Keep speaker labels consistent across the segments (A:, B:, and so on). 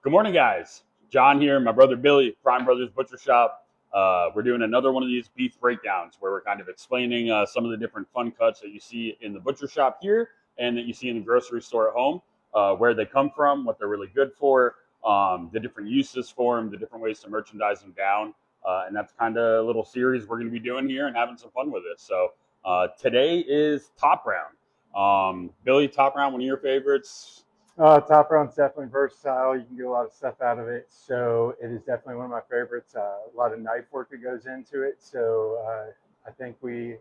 A: Good morning, guys. John here, my brother Billy, Prime Brothers Butcher Shop. We're doing another one of these beef breakdowns where we're kind of explaining some of the different fun cuts that you see in the butcher shop here and that you see in the grocery store at home, where they come from, what they're really good for, the different uses for them, the different ways to merchandise them down. And that's kind of a little series we're going to be doing here and having some fun with it. So today is top round. Billy, top round, one of your favorites?
B: Top round's definitely versatile. You can get a lot of stuff out of it. So it is definitely one of my favorites. A lot of knife work that goes into it. So I think we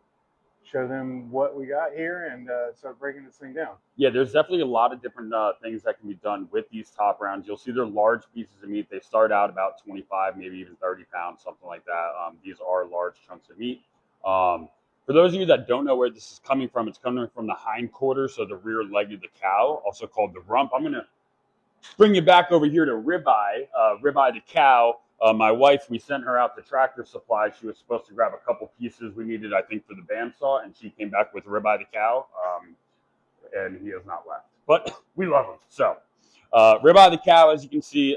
B: show them what we got here and start breaking this thing down.
A: Yeah, there's definitely a lot of different things that can be done with these top rounds. You'll see they're large pieces of meat. They start out about 25, maybe even 30 pounds, something like that. These are large chunks of meat. For those of you that don't know where this is coming from, it's coming from the hind quarter, so the rear leg of the cow, also called the rump. I'm going to bring you back over here to ribeye, ribeye the cow. My wife, we sent her out to Tractor Supply. She was supposed to grab a couple pieces we needed, I think, for the bandsaw, and she came back with ribeye the cow. And he has not left. But we love him. So, ribeye the cow, as you can see,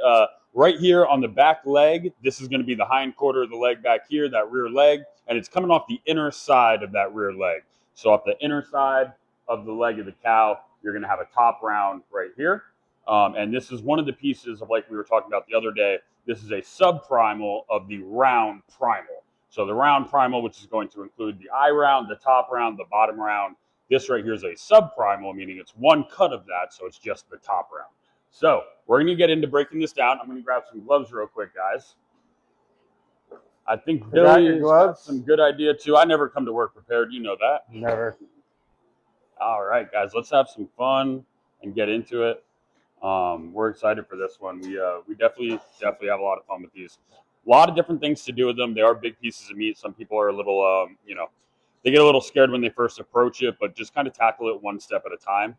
A: right here on the back leg, this is going to be the hind quarter of the leg back here, that rear leg, and it's coming off the inner side of that rear leg. So off the inner side of the leg of the cow, you're going to have a top round right here. And this is one of the pieces of, like we were talking about the other day, this is a sub-primal of the round primal. So the round primal, which is going to include the eye round, the top round, the bottom round. This right here is a sub-primal, meaning it's one cut of that, so it's just the top round. So we're going to get into breaking this down. I'm going to grab some gloves real quick, guys. I think Billy's got some good idea, too. I never come to work prepared. You know that.
B: Never.
A: All right, guys, let's have some fun and get into it. We're excited for this one. We definitely have a lot of fun with these. A lot of different things to do with them. They are big pieces of meat. Some people are a little, they get a little scared when they first approach it, but just kind of tackle it one step at a time.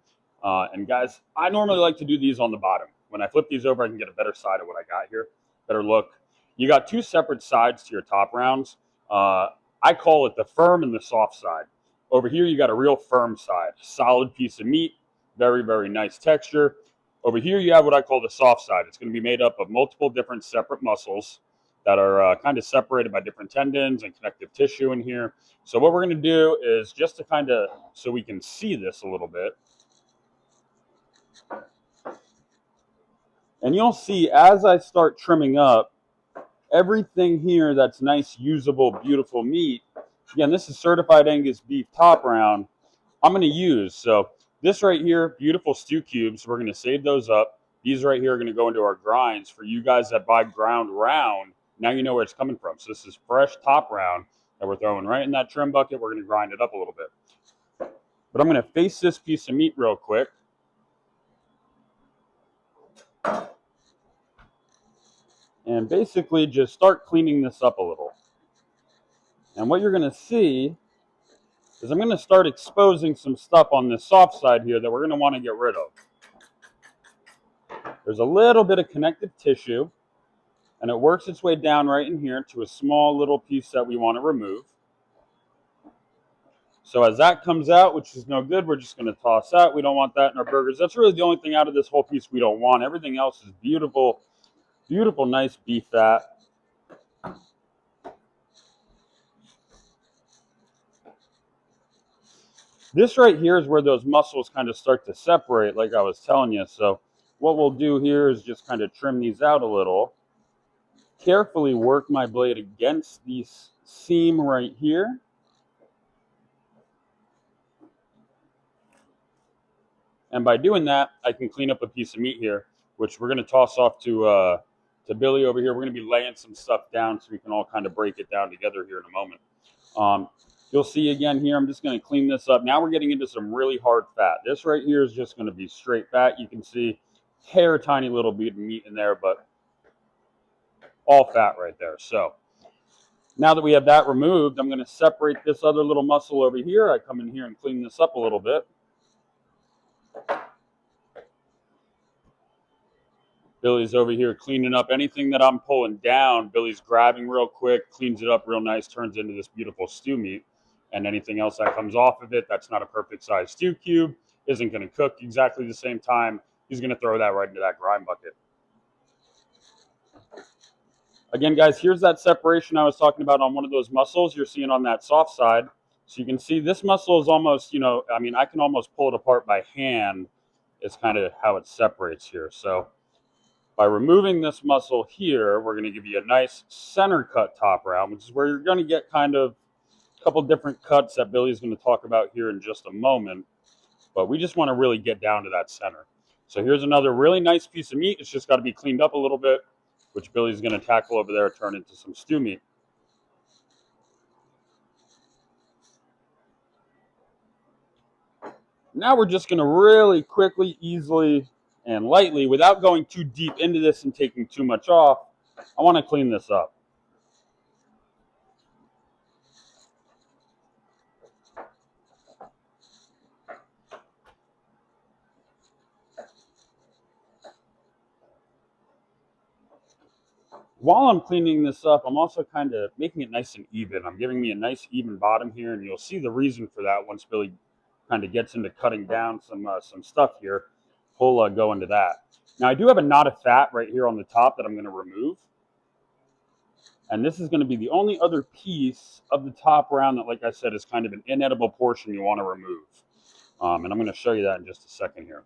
A: And guys, I normally like to do these on the bottom. When I flip these over, I can get a better side of what I got here, better look. You got two separate sides to your top rounds. I call it the firm and the soft side. Over here, you got a real firm side, solid piece of meat, very, very nice texture. Over here, you have what I call the soft side. It's going to be made up of multiple different separate muscles that are kind of separated by different tendons and connective tissue in here. So what we're going to do is just to kind of, so we can see this a little bit. And you'll see as I start trimming up, everything here that's nice, usable, beautiful meat. Again, this is certified Angus beef top round. I'm going to use, so this right here, beautiful stew cubes. We're going to save those up. These right here are going to go into our grinds. For you guys that buy ground round, now you know where it's coming from. So this is fresh top round that we're throwing right in that trim bucket. We're going to grind it up a little bit. But I'm going to face this piece of meat real quick. And basically just start cleaning this up a little. And what you're going to see is I'm going to start exposing some stuff on this soft side here that we're going to want to get rid of. There's a little bit of connective tissue, and it works its way down right in here to a small little piece that we want to remove. So as that comes out, which is no good, we're just going to toss out. We don't want that in our burgers. That's really the only thing out of this whole piece we don't want. Everything else is beautiful, beautiful, nice beef fat. This right here is where those muscles kind of start to separate, like I was telling you. So what we'll do here is just kind of trim these out a little. Carefully work my blade against this seam right here. And by doing that, I can clean up a piece of meat here, which we're going to toss off to Billy over here. We're going to be laying some stuff down so we can all kind of break it down together here in a moment. You'll see again here, I'm just going to clean this up. Now we're getting into some really hard fat. This right here is just going to be straight fat. You can see hair tiny little bit of meat in there, but all fat right there. So now that we have that removed, I'm going to separate this other little muscle over here. I come in here and clean this up a little bit. Billy's over here cleaning up anything that I'm pulling down. Billy's grabbing real quick, cleans it up real nice, turns into this beautiful stew meat. And anything else that comes off of it that's not a perfect size stew cube, isn't going to cook exactly the same time, he's going to throw that right into that grind bucket. Again, guys, here's that separation I was talking about on one of those muscles you're seeing on that soft side. So you can see this muscle is almost, I mean, I can almost pull it apart by hand. It's kind of how it separates here. So by removing this muscle here, we're going to give you a nice center cut top round, which is where you're going to get kind of a couple different cuts that Billy's going to talk about here in just a moment. But we just want to really get down to that center. So here's another really nice piece of meat. It's just got to be cleaned up a little bit, which Billy's going to tackle over there, turn into some stew meat. Now we're just going to really quickly, easily, and lightly, without going too deep into this and taking too much off, I want to clean this up. While I'm cleaning this up, I'm also kind of making it nice and even. I'm giving me a nice even bottom here, and you'll see the reason for that once Billy kind of gets into cutting down some stuff here. We'll go into that. Now I do have a knot of fat right here on the top that I'm going to remove. And this is going to be the only other piece of the top round that, like I said, is kind of an inedible portion you want to remove. And I'm going to show you that in just a second here.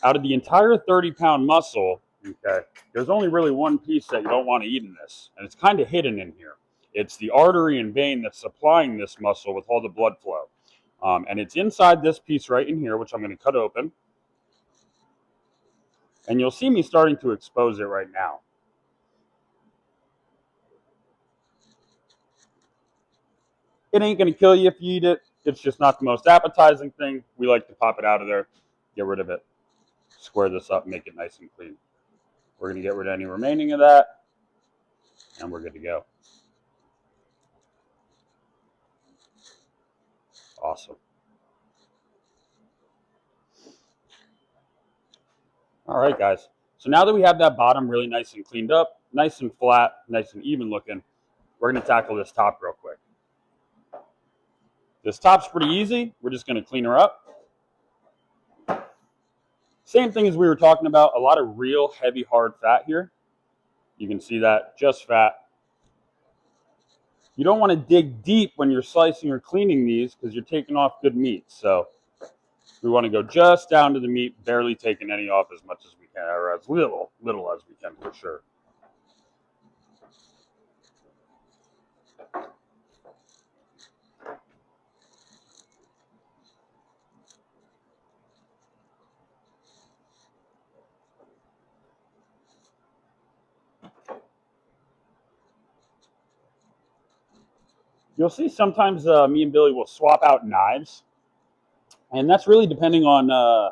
A: Out of the entire 30-pound muscle, okay, there's only really one piece that you don't want to eat in this, and it's kind of hidden in here. It's the artery and vein that's supplying this muscle with all the blood flow. And it's inside this piece right in here, which I'm going to cut open. And you'll see me starting to expose it right now. It ain't going to kill you if you eat it. It's just not the most appetizing thing. We like to pop it out of there, get rid of it, square this up, make it nice and clean. We're going to get rid of any remaining of that, and we're good to go. Awesome. All right, guys. So now that we have that bottom really nice and cleaned up, nice and flat, nice and even looking, we're going to tackle this top real quick. This top's pretty easy. We're just going to clean her up. Same thing as we were talking about, a lot of real heavy, hard fat here. You can see that, just fat. You don't want to dig deep when you're slicing or cleaning these because you're taking off good meat. So we want to go just down to the meat, barely taking any off as much as we can, or as little as we can for sure. You'll see sometimes me and Billy will swap out knives, and that's really depending on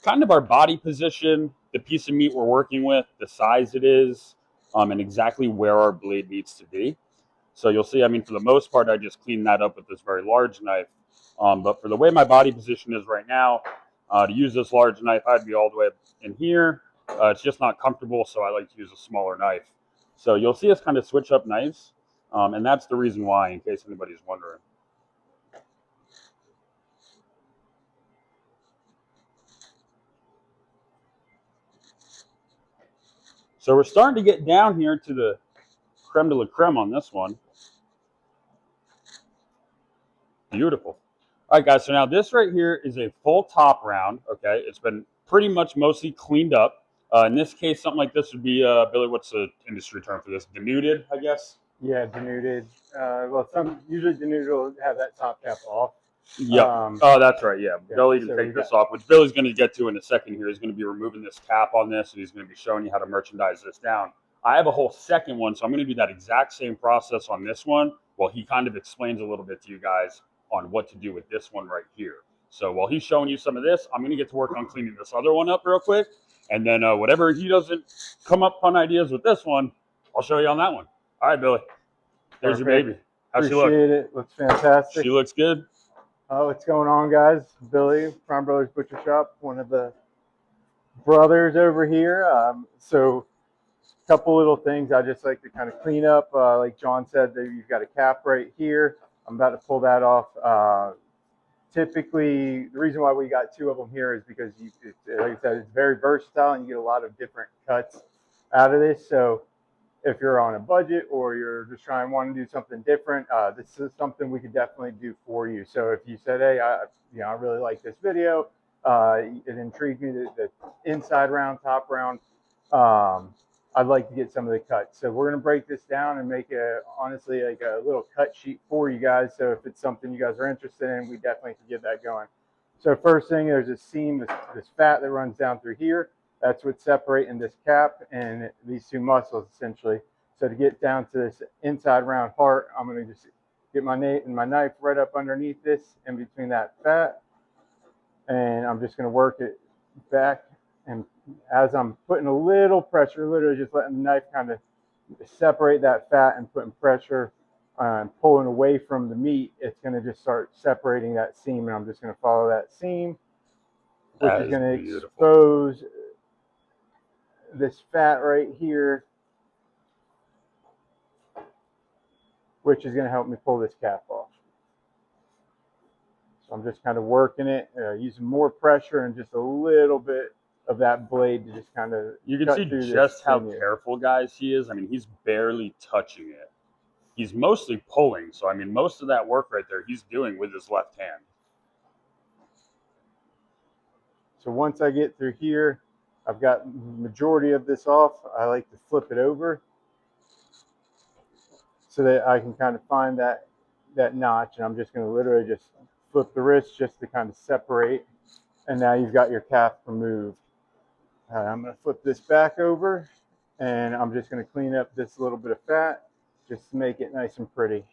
A: kind of our body position, the piece of meat we're working with, the size it is, and exactly where our blade needs to be. So you'll see, I mean, for the most part, I just clean that up with this very large knife. But for the way my body position is right now, to use this large knife, I'd be all the way up in here. It's just not comfortable, so I like to use a smaller knife. So you'll see us kind of switch up knives, and that's the reason why, in case anybody's wondering. So we're starting to get down here to the creme de la creme on this one. Beautiful. All right, guys, so now this right here is a full top round, okay? It's been pretty much mostly cleaned up. In this case, something like this would be, Billy, what's the industry term for this? Denuded, I guess?
B: Yeah, denuded. Well, usually denuded will have that top cap off.
A: Yep. Oh, that's right, yeah. Billy can take this off, which Billy's going to get to in a second here. He's going to be removing this cap on this, and he's going to be showing you how to merchandise this down. I have a whole second one, so I'm going to do that exact same process on this one while he kind of explains a little bit to you guys on what to do with this one right here. So while he's showing you some of this, I'm going to get to work on cleaning this other one up real quick. And then whatever he doesn't come up on ideas with this one, I'll show you on that one. All right, Billy. There's your baby. How's she look?
B: Appreciate it. Looks fantastic.
A: She looks good.
B: What's going on, guys? Billy, Prime Brothers Butcher Shop, one of the brothers over here. So a couple little things I just like to kind of clean up. Like John said, you've got a cap right here. I'm about to pull that off. Typically, the reason why we got two of them here is because, like I said, it's very versatile and you get a lot of different cuts out of this. So if you're on a budget or you're just trying to want to do something different, this is something we could definitely do for you. So if you said, hey, I really like this video, it intrigued me, the inside round, top round, I'd like to get some of the cuts. So we're going to break this down and make honestly like a little cut sheet for you guys. So if it's something you guys are interested in, we definitely can get that going. So first thing, there's a seam, this fat that runs down through here. That's what's separating this cap and these two muscles essentially. So to get down to this inside round part, I'm going to just get my knife right up underneath this, in between that fat, and I'm just going to work it back. And as I'm putting a little pressure, literally just letting the knife kind of separate that fat and putting pressure, pulling away from the meat, it's going to just start separating that seam. And I'm just going to follow that seam, which is going to expose this fat right here, which is going to help me pull this cap off. So I'm just kind of working it, using more pressure and just a little bit of that blade to just kind of.
A: You can see just how careful, guys, he is. I mean, he's barely touching it. He's mostly pulling. So, I mean, most of that work right there he's doing with his left hand.
B: So once I get through here, I've got the majority of this off. I like to flip it over so that I can kind of find that notch. And I'm just going to literally just flip the wrist just to kind of separate. And now you've got your cap removed. I'm going to flip this back over, and I'm just going to clean up this little bit of fat just to make it nice and pretty.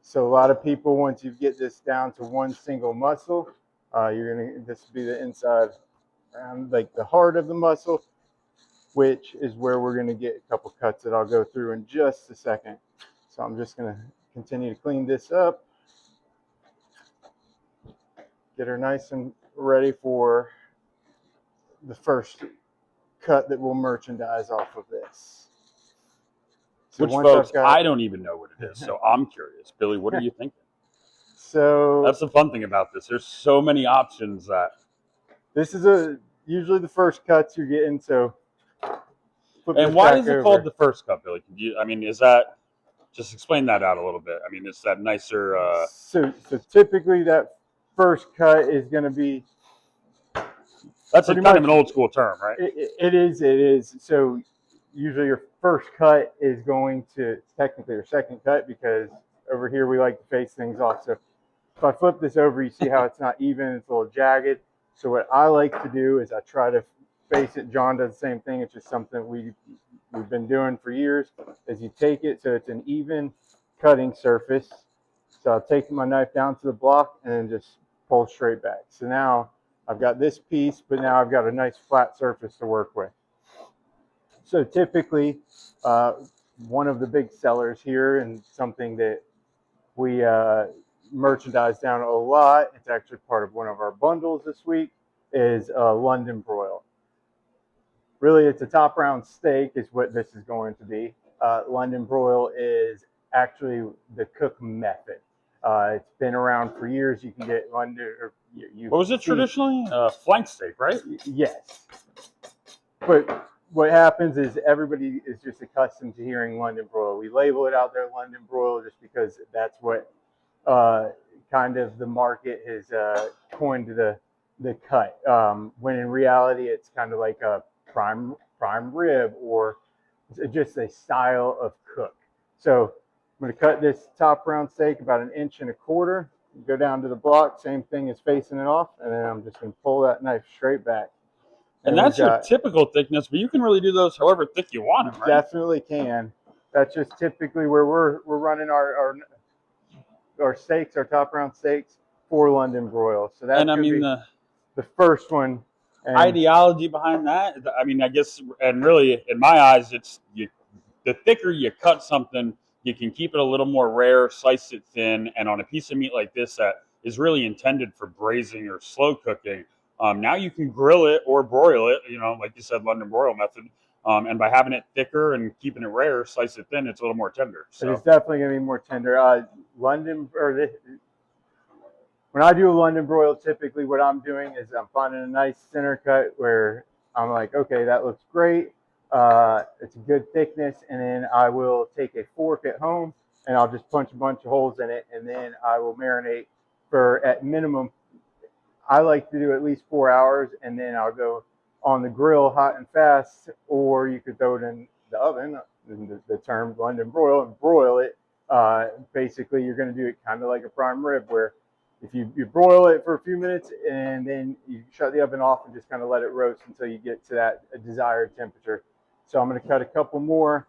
B: So a lot of people, once you get this down to one single muscle, this will be the inside, like the heart of the muscle, which is where we're going to get a couple cuts that I'll go through in just a second. So I'm just going to continue to clean this up. Get her nice and ready for the first cut that we'll merchandise off of this.
A: So which, folks, I don't even know what it is, so I'm curious. Billy, what are you thinking?
B: So
A: that's the fun thing about this. There's so many options that.
B: This is usually the first cuts you're getting. So.
A: And why is it called the first cut, Billy? I mean, is that? Just explain that out a little bit. I mean, it's that nicer.
B: So typically that first cut is going to be.
A: That's kind of an old school term, right?
B: It is. So usually your first cut is going to technically your second cut, because over here we like to face things off. So if I flip this over, you see how it's not even, it's a little jagged. So what I like to do is I try to face it. John does the same thing. It's just something we've been doing for years, is you take it so it's an even cutting surface. So I'll take my knife down to the block and then just pull straight back. So now I've got this piece, but now I've got a nice flat surface to work with. So typically, one of the big sellers here, and something that we merchandise down a lot, it's actually part of one of our bundles this week, is London broil. Really, it's a top round steak is what this is going to be. London broil is actually the cook method. It's been around for years. You can get London.
A: What was it traditionally? Flank steak, right?
B: Yes. But what happens is everybody is just accustomed to hearing London broil. We label it out there London broil just because that's what kind of the market has coined the cut. When in reality, it's kind of like a prime rib, or just a style of cook. So I'm going to cut this top round steak about 1.25 inches. Go down to the block, same thing as facing it off, and then I'm just going to pull that knife straight back.
A: And that's your typical thickness, but you can really do those however thick you want them, right?
B: Definitely can. That's just typically where we're running our steaks, our top round steaks for London broil. So that's going to be the first one.
A: And ideology behind that, I mean, I guess, and really, in my eyes, it's the thicker you cut something, you can keep it a little more rare, slice it thin, and on a piece of meat like this that is really intended for braising or slow cooking, now you can grill it or broil it, like you said, London broil method, and by having it thicker and keeping it rare, slice it thin, it's a little more tender. So
B: it's definitely going to be more tender. When when I do a London broil, typically what I'm doing is I'm finding a nice center cut where I'm like, okay, that looks great. It's a good thickness, and then I will take a fork at home and I'll just punch a bunch of holes in it, and then I will marinate for at minimum. I like to do at least 4 hours, and then I'll go on the grill hot and fast, or you could throw it in the oven, the term London broil, and broil it. Basically, you're going to do it kind of like a prime rib, where if you broil it for a few minutes and then you shut the oven off and just kind of let it roast until you get to that desired temperature. So I'm going to cut a couple more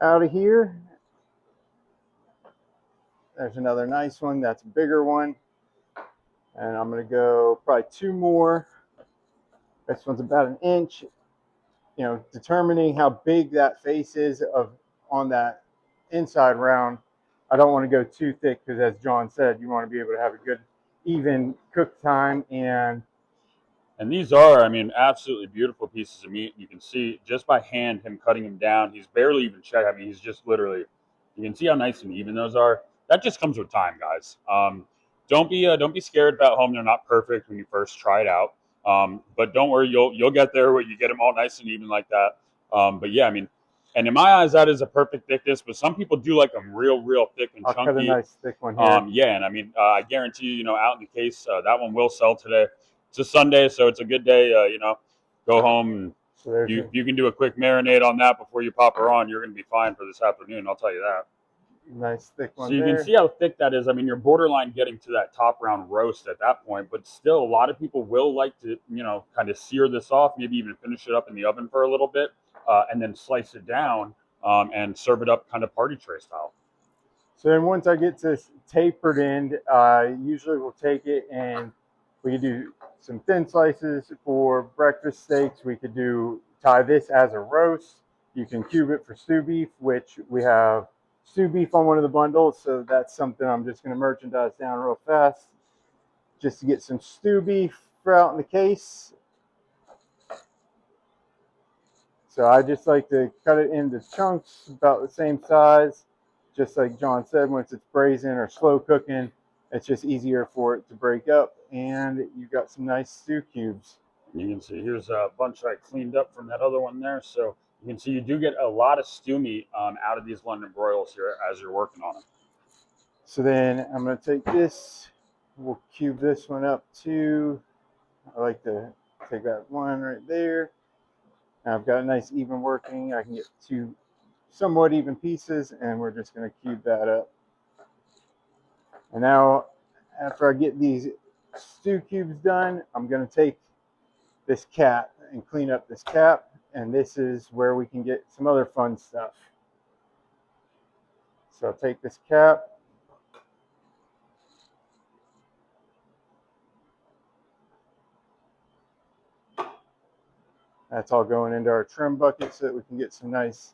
B: out of here. There's another nice one. That's a bigger one. And I'm going to go probably 2 more. This one's about an inch. You know, determining how big that face is on that inside round. I don't want to go too thick because, as John said, you want to be able to have a good, even cook time. And
A: these are, I mean, absolutely beautiful pieces of meat. You can see just by hand him cutting them down. He's barely even checked. I mean, he's just literally. You can see how nice and even those are. That just comes with time, guys. Don't be scared about home. They're not perfect when you first try it out. But don't worry, you'll get there where you get them all nice and even like that. But yeah, I mean, and in my eyes, that is a perfect thickness. But some people do like them real thick and
B: I'll
A: chunky.
B: cut a nice thick one here.
A: Yeah, and I mean, I guarantee you, out in the case, that one will sell today. It's a Sunday, so it's a good day. Go home and
B: So
A: you can do a quick marinade on that before you pop her on. You're going to be fine for this afternoon. I'll tell you that.
B: nice thick one
A: So you
B: there.
A: can see how thick that is. I mean, you're borderline getting to that top round roast at that point, but still, a lot of people will like to, kind of sear this off, maybe even finish it up in the oven for a little bit, and then slice it down and serve it up kind of party tray style.
B: So then once I get to tapered end, usually we'll take it and we could do some thin slices for breakfast steaks. We could tie this as a roast. You can cube it for stew beef, which we have stew beef on one of the bundles. So that's something I'm just going to merchandise down real fast just to get some stew beef out in the case. So I just like to cut it into chunks about the same size. Just like John said, once it's braising or slow cooking, it's just easier for it to break up. And you've got some nice stew cubes.
A: You can see here's a bunch I cleaned up from that other one there. So you can see you do get a lot of stew meat out of these London broils here as you're working on them.
B: So then I'm going to take this. We'll cube this one up too. I like to take that one right there. Now I've got a nice even working. I can get 2 somewhat even pieces, and we're just going to cube that up. And now, after I get these stew cubes done, I'm going to take this cap and clean up this cap, and this is where we can get some other fun stuff. So I'll take this cap. That's all going into our trim bucket so that we can get some nice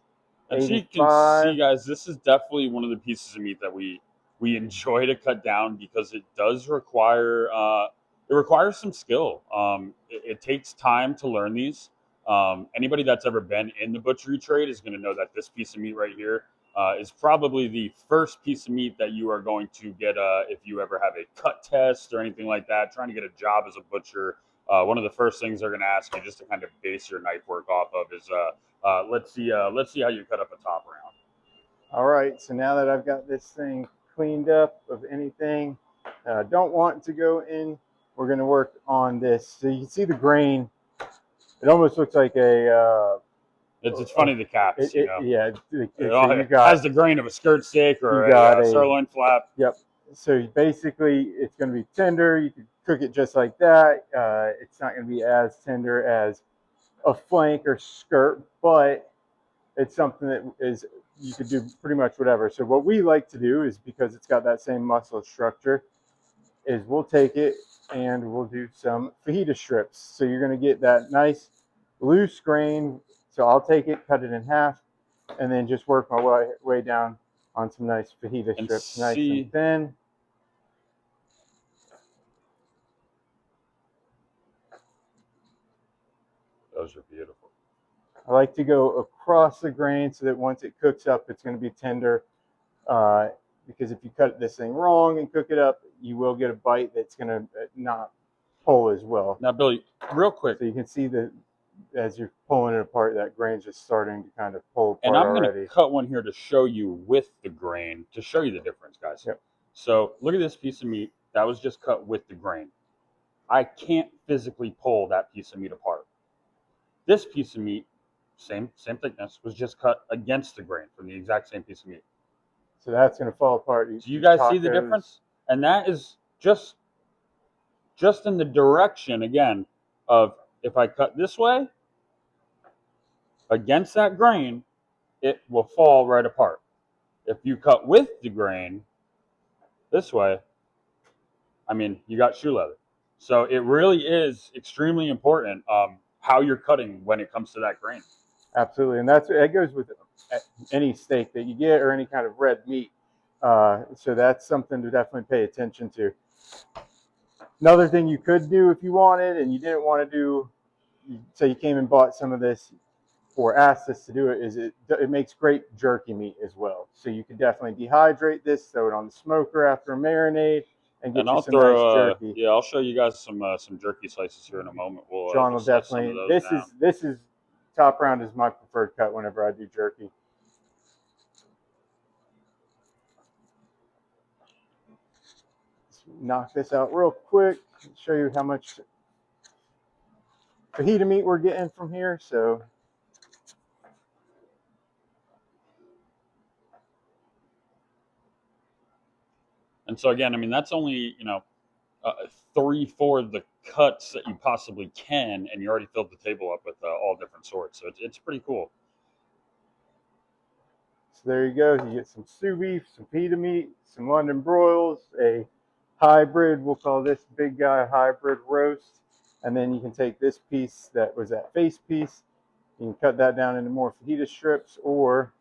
A: And so you
B: 85.
A: can see, guys, this is definitely one of the pieces of meat that we enjoy to cut down because it does require it requires some skill. It takes time to learn these. Anybody that's ever been in the butchery trade is going to know that this piece of meat right here is probably the first piece of meat that you are going to get if you ever have a cut test or anything like that. Trying to get a job as a butcher, one of the first things they're going to ask you just to kind of base your knife work off of is let's see how you cut up a top round.
B: All right, so now that I've got this thing cleaned up of anything that I don't want to go in, we're going to work on this. So you can see the grain. It almost looks like a.
A: It's funny the caps,
B: Yeah,
A: so you got, has the grain of a skirt steak or a sirloin flap.
B: Yep. So basically, it's going to be tender. You can cook it just like that. It's not going to be as tender as a flank or skirt, but it's something that is you could do pretty much whatever. So what we like to do is, because it's got that same muscle structure, is we'll take it and we'll do some fajita strips. So you're going to get that nice loose grain. So I'll take it, cut it in half, and then just work my way down on some nice fajita strips, nice and thin.
A: Those are beautiful.
B: I like to go across the grain so that once it cooks up, it's going to be tender. because if you cut this thing wrong and cook it up, you will get a bite that's going to not pull as well.
A: Now, Billy, real quick.
B: So you can see that as you're pulling it apart, that grain's just starting to kind of pull apart
A: and I'm
B: already.
A: going to cut one here to show you with the grain, to show you the difference, guys.
B: Yep.
A: So look at this piece of meat. That was just cut with the grain. I can't physically pull that piece of meat apart. This piece of meat, same thickness, was just cut against the grain from the exact same piece of meat.
B: So that's going to fall apart.
A: Do you guys see the difference? And that is just in the direction, again, of if I cut this way against that grain, it will fall right apart. If you cut with the grain this way, I mean, you got shoe leather. So it really is extremely important how you're cutting when it comes to that grain.
B: Absolutely, and that goes with any steak that you get or any kind of red meat. So that's something to definitely pay attention to. Another thing you could do if you wanted and you didn't want to do, say you came and bought some of this or asked us to do it, is it makes great jerky meat as well. So you could definitely dehydrate this, throw it on the smoker after a marinade, and get you some nice jerky.
A: Yeah, I'll show you guys some jerky slices here in a moment.
B: John will definitely. This is top round is my preferred cut whenever I do jerky. Let's knock this out real quick. Show you how much fajita meat we're getting from here. So.
A: And so again, I mean, that's only, 3/4 of the cuts that you possibly can, and you already filled the table up with all different sorts. So it's pretty cool.
B: So there you go. You get some stew beef, some pita meat, some London broils, a hybrid. We'll call this big guy hybrid roast. And then you can take this piece that was that face piece. You can cut that down into more fajita strips, or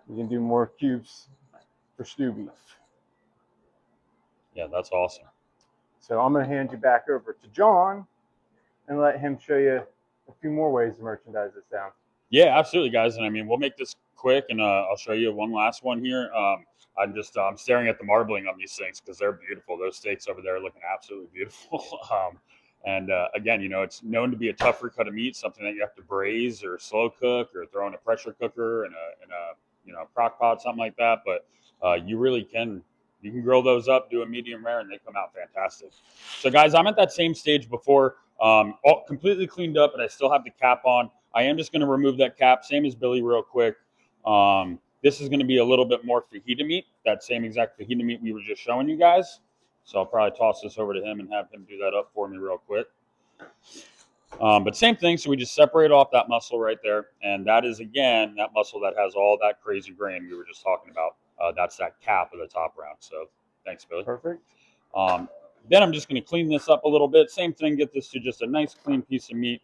B: you can do more cubes for stew beef.
A: Yeah, that's awesome.
B: So I'm going to hand you back over to John and let him show you a few more ways to merchandise this down.
A: Yeah, absolutely, guys. And I mean, we'll make this quick, and I'll show you one last one here. I'm staring at the marbling on these things because they're beautiful. Those steaks over there are looking absolutely beautiful. Again, it's known to be a tougher cut of meat, something that you have to braise or slow cook or throw in a pressure cooker in a crock pot, something like that. But you really can. You can grill those up, do a medium rare, and they come out fantastic. So, guys, I'm at that same stage before, all completely cleaned up, but I still have the cap on. I am just going to remove that cap, same as Billy, real quick. This is going to be a little bit more fajita meat, that same exact fajita meat we were just showing you guys. So I'll probably toss this over to him and have him do that up for me real quick. But same thing, so we just separate off that muscle right there. And that is, again, that muscle that has all that crazy grain we were just talking about. That's that cap of the top round. So thanks, Billy.
B: Perfect.
A: Then I'm just going to clean this up a little bit. Same thing, get this to just a nice clean piece of meat.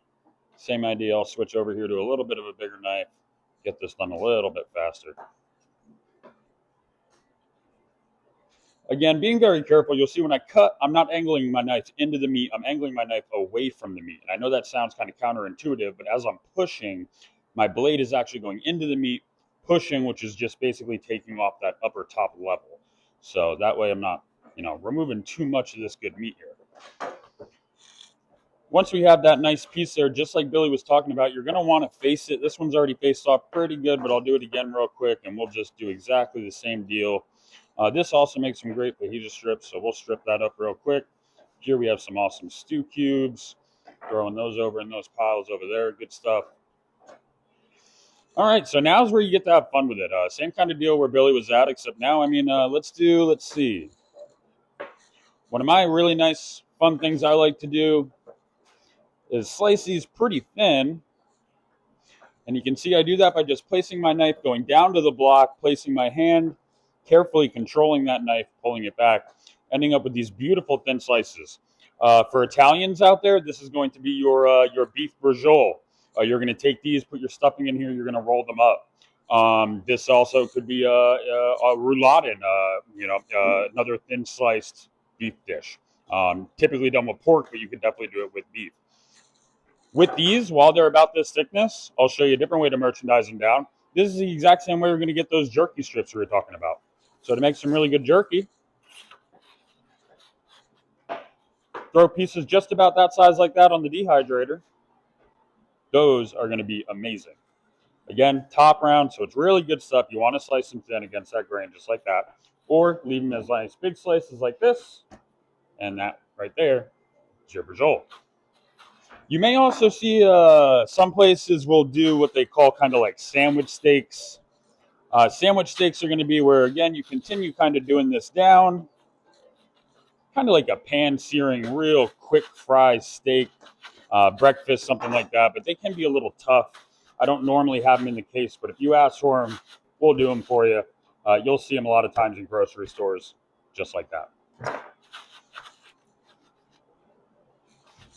A: Same idea. I'll switch over here to a little bit of a bigger knife. Get this done a little bit faster. Again, being very careful. You'll see when I cut, I'm not angling my knife into the meat. I'm angling my knife away from the meat. And I know that sounds kind of counterintuitive, but as I'm pushing, my blade is actually going into the meat, pushing, which is just basically taking off that upper top level. So that way I'm not, removing too much of this good meat here. Once we have that nice piece there, just like Billy was talking about, you're going to want to face it. This one's already faced off pretty good, but I'll do it again real quick, and we'll just do exactly the same deal. This also makes some great fajita strips, so we'll strip that up real quick. Here we have some awesome stew cubes. Throwing those over in those piles over there. Good stuff. All right, so now's where you get to have fun with it. Same kind of deal where Billy was at, except now, let's see. One of my really nice, fun things I like to do is slice these pretty thin. And you can see I do that by just placing my knife, going down to the block, placing my hand, carefully controlling that knife, pulling it back, ending up with these beautiful thin slices. For Italians out there, this is going to be your beef Broil. You're going to take these, put your stuffing in here, you're going to roll them up. This also could be a rouladen, another thin sliced beef dish. Typically done with pork, but you could definitely do it with beef. With these, while they're about this thickness, I'll show you a different way to merchandise them down. This is the exact same way we're going to get those jerky strips we were talking about. So to make some really good jerky, throw pieces just about that size like that on the dehydrator. Those are going to be amazing. Again, top round, so it's really good stuff. You want to slice them thin against that grain just like that, or leave them as nice big slices like this, and that right there is your Broil. You may also see some places will do what they call kind of like sandwich steaks. Sandwich steaks are going to be where, again, you continue kind of doing this down, kind of like a pan searing, real quick fry steak, breakfast, something like that. But they can be a little tough. I don't normally have them in the case, but if you ask for them, we'll do them for you. You'll see them a lot of times in grocery stores, just like that.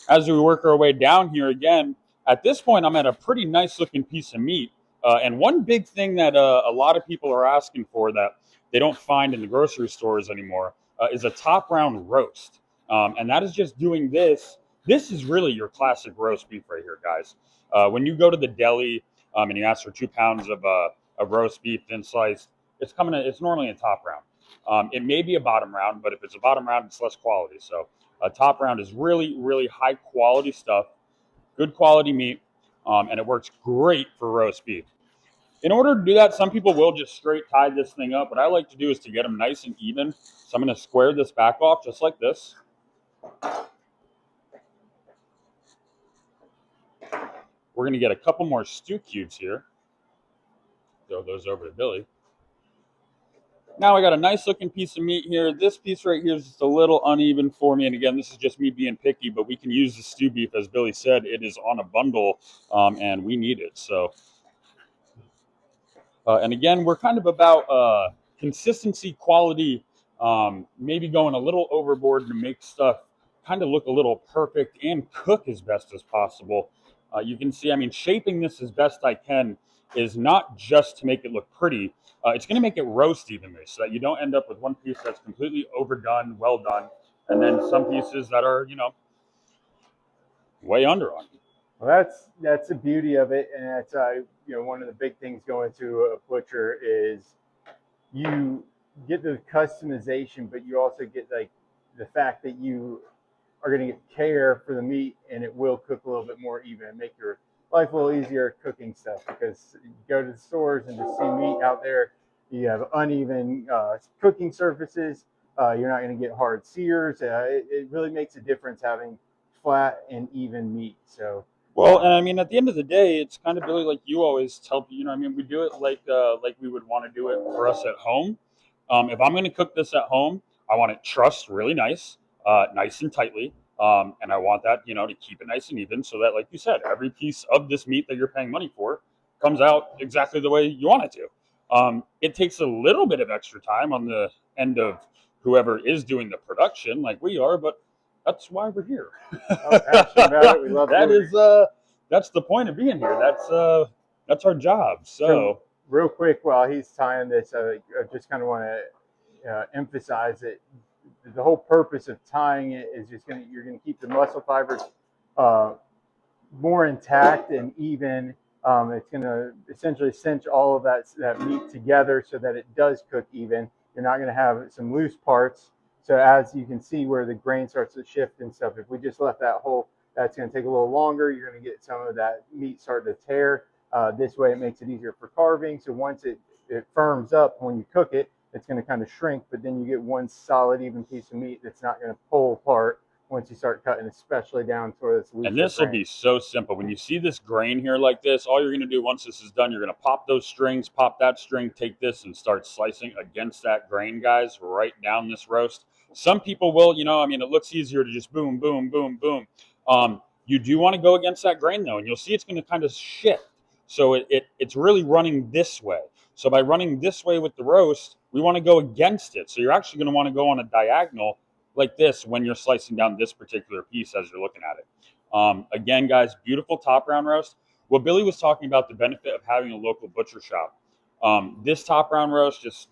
A: As we work our way down here again, at this point, I'm at a pretty nice looking piece of meat. And one big thing that a lot of people are asking for that they don't find in the grocery stores anymore is a top round roast. And that is just doing this. This is really your classic roast beef right here, guys. When you go to the deli and you ask for 2 pounds of roast beef thin sliced, it's normally a top round. It may be a bottom round, but if it's a bottom round, it's less quality. So top round is really, really high quality stuff, good quality meat, and it works great for roast beef. In order to do that, some people will just straight tie this thing up. What I like to do is to get them nice and even. So I'm going to square this back off just like this. We're going to get a couple more stew cubes here. Throw those over to Billy. Now I got a nice looking piece of meat here. This piece right here is just a little uneven for me. And again, this is just me being picky, but we can use the stew beef. As Billy said, it is on a bundle and we need it. So, and again, we're kind of about consistency, quality, maybe going a little overboard to make stuff kind of look a little perfect and cook as best as possible. You can see, I mean, shaping this as best I can is not just to make it look pretty. It's going to make it roast evenly so that you don't end up with one piece that's completely overdone, well done, and then some pieces that are, way under on you.
B: Well, that's the beauty of it, and that's one of the big things going to a butcher is you get the customization, but you also get like the fact that you are going to get care for the meat, and it will cook a little bit more even and make your life a little easier cooking stuff. Because you go to the stores and just see meat out there, you have uneven cooking surfaces. You're not going to get hard sears. It really makes a difference having flat and even meat. So.
A: Well, and I mean, at the end of the day, it's kind of really like you always tell people. I mean, we do it like we would want to do it for us at home. If I'm going to cook this at home, I want it trussed really nice, nice and tightly, and I want that to keep it nice and even, so that, like you said, every piece of this meat that you're paying money for comes out exactly the way you want it to. It takes a little bit of extra time on the end of whoever is doing the production, like we are, but that's why we're here.
B: About it. We love
A: that's the point of being here. That's our job. So
B: real quick, while he's tying this, I just kind of want to emphasize that the whole purpose of tying it is you're gonna keep the muscle fibers more intact and even. It's gonna essentially cinch all of that meat together so that it does cook even. You're not gonna have some loose parts. So as you can see where the grain starts to shift and stuff, if we just left that whole, that's going to take a little longer. You're going to get some of that meat starting to tear. This way it makes it easier for carving. So once it firms up when you cook it, it's going to kind of shrink, but then you get one solid even piece of meat that's not going to pull apart once you start cutting, especially down towards this loose.
A: And this will be so simple. When you see this grain here like this, all you're going to do once this is done, you're going to pop those strings, pop that string, take this and start slicing against that grain, guys, right down this roast. Some people will, I mean, it looks easier to just boom, boom, boom, boom. You do want to go against that grain, though, and you'll see it's going to kind of shift. So it's really running this way. So by running this way with the roast, we want to go against it. So you're actually going to want to go on a diagonal like this when you're slicing down this particular piece as you're looking at it. Again, guys, beautiful top round roast. Well, Billy was talking about the benefit of having a local butcher shop. This top round roast, just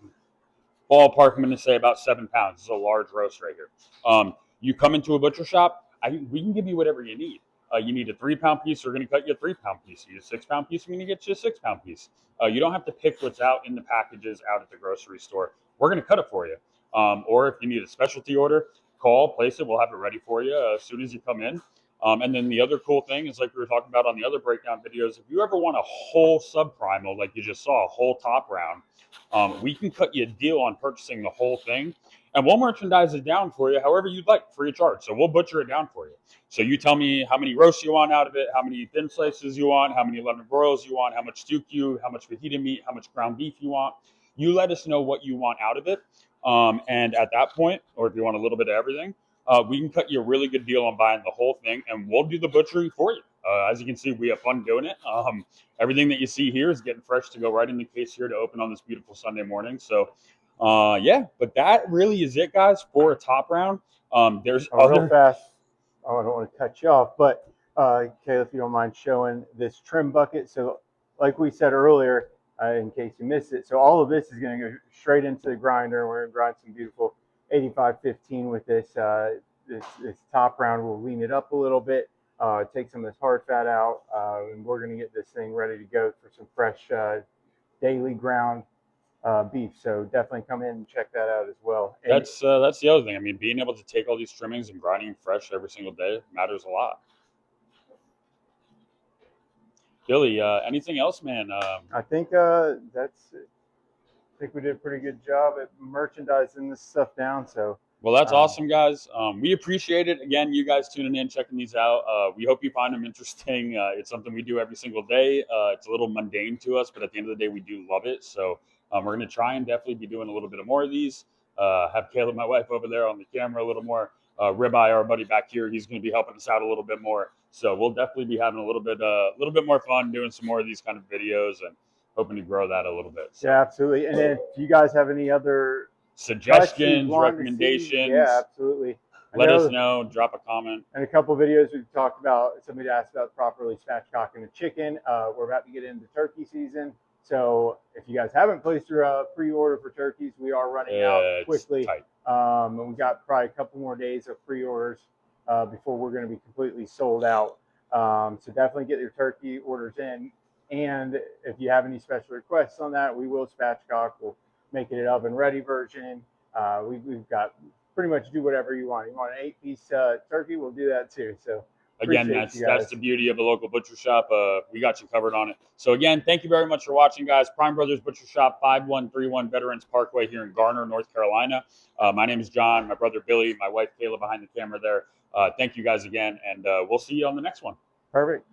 A: ballpark, I'm going to say about 7 pounds. It's a large roast right here. You come into a butcher shop, we can give you whatever you need. You need a 3-pound piece, we're going to cut you a 3-pound piece. You need a 6-pound piece, we're going to get you a 6-pound piece. You don't have to pick what's out in the packages out at the grocery store. we're going to cut it for you. Or if you need a specialty order, call, place it. We'll have it ready for you as soon as you come in. And then the other cool thing is, like we were talking about on the other breakdown videos, if you ever want a whole subprimal, like you just saw, a whole top round, we can cut you a deal on purchasing the whole thing, and we'll merchandise it down for you however you'd like, free of charge. So we'll butcher it down for you. So you tell me how many roasts you want out of it, how many thin slices you want, how many lemon broils you want, how much stew you, how much fajita meat, how much ground beef you want. You let us know what you want out of it. And at that point, or if you want a little bit of everything, we can cut you a really good deal on buying the whole thing, and we'll do the butchery for you. As you can see, we have fun doing it. Everything that you see here is getting fresh to go right in the case here to open on this beautiful Sunday morning. So, yeah, but that really is it, guys, for a top round. There's
B: real
A: other
B: fast. Oh, I don't want to cut you off, but Kayla, if you don't mind showing this trim bucket. So, like we said earlier, in case you missed it, so all of this is going to go straight into the grinder, and we're going to grind some beautiful 8515 with this. This top round. We'll lean it up a little bit, take some of this hard fat out, and we're going to get this thing ready to go for some fresh daily ground beef. So definitely come in and check that out as well. And
A: that's the other thing. I mean, being able to take all these trimmings and grinding fresh every single day matters a lot. Billy, anything else, man?
B: I think that's. I think we did a pretty good job at merchandising this stuff down. So,
A: well, that's awesome, guys. We appreciate it. Again, you guys tuning in, checking these out. We hope you find them interesting. It's something we do every single day. It's a little mundane to us, but at the end of the day, we do love it. So we're going to try and definitely be doing a little bit of more of these. Have Kayla, my wife, over there on the camera a little more. Ribeye, our buddy back here, he's going to be helping us out a little bit more. So we'll definitely be having a little bit more fun doing some more of these kind of videos and hoping to grow that a little bit.
B: So. Yeah, absolutely. And then if you guys have any other
A: suggestions, recommendations,
B: yeah, absolutely.
A: Let us know. Drop a comment.
B: And a couple of videos we've talked about. Somebody asked about properly spatchcocking a chicken. We're about to get into turkey season, so if you guys haven't placed your pre-order for turkeys, we are running out quickly. And we got probably a couple more days of pre-orders before we're going to be completely sold out. So definitely get your turkey orders in. And if you have any special requests on that, we will spatchcock. We'll make it an oven-ready version. We've got pretty much do whatever you want. You want an 8-piece turkey, we'll do that too. So
A: again, that's the beauty of a local butcher shop. We got you covered on it. So again, thank you very much for watching, guys. Prime Brothers Butcher Shop, 5131 Veterans Parkway here in Garner, North Carolina. My name is John, my brother Billy, my wife Kayla behind the camera there. Thank you guys again, and we'll see you on the next one.
B: Perfect.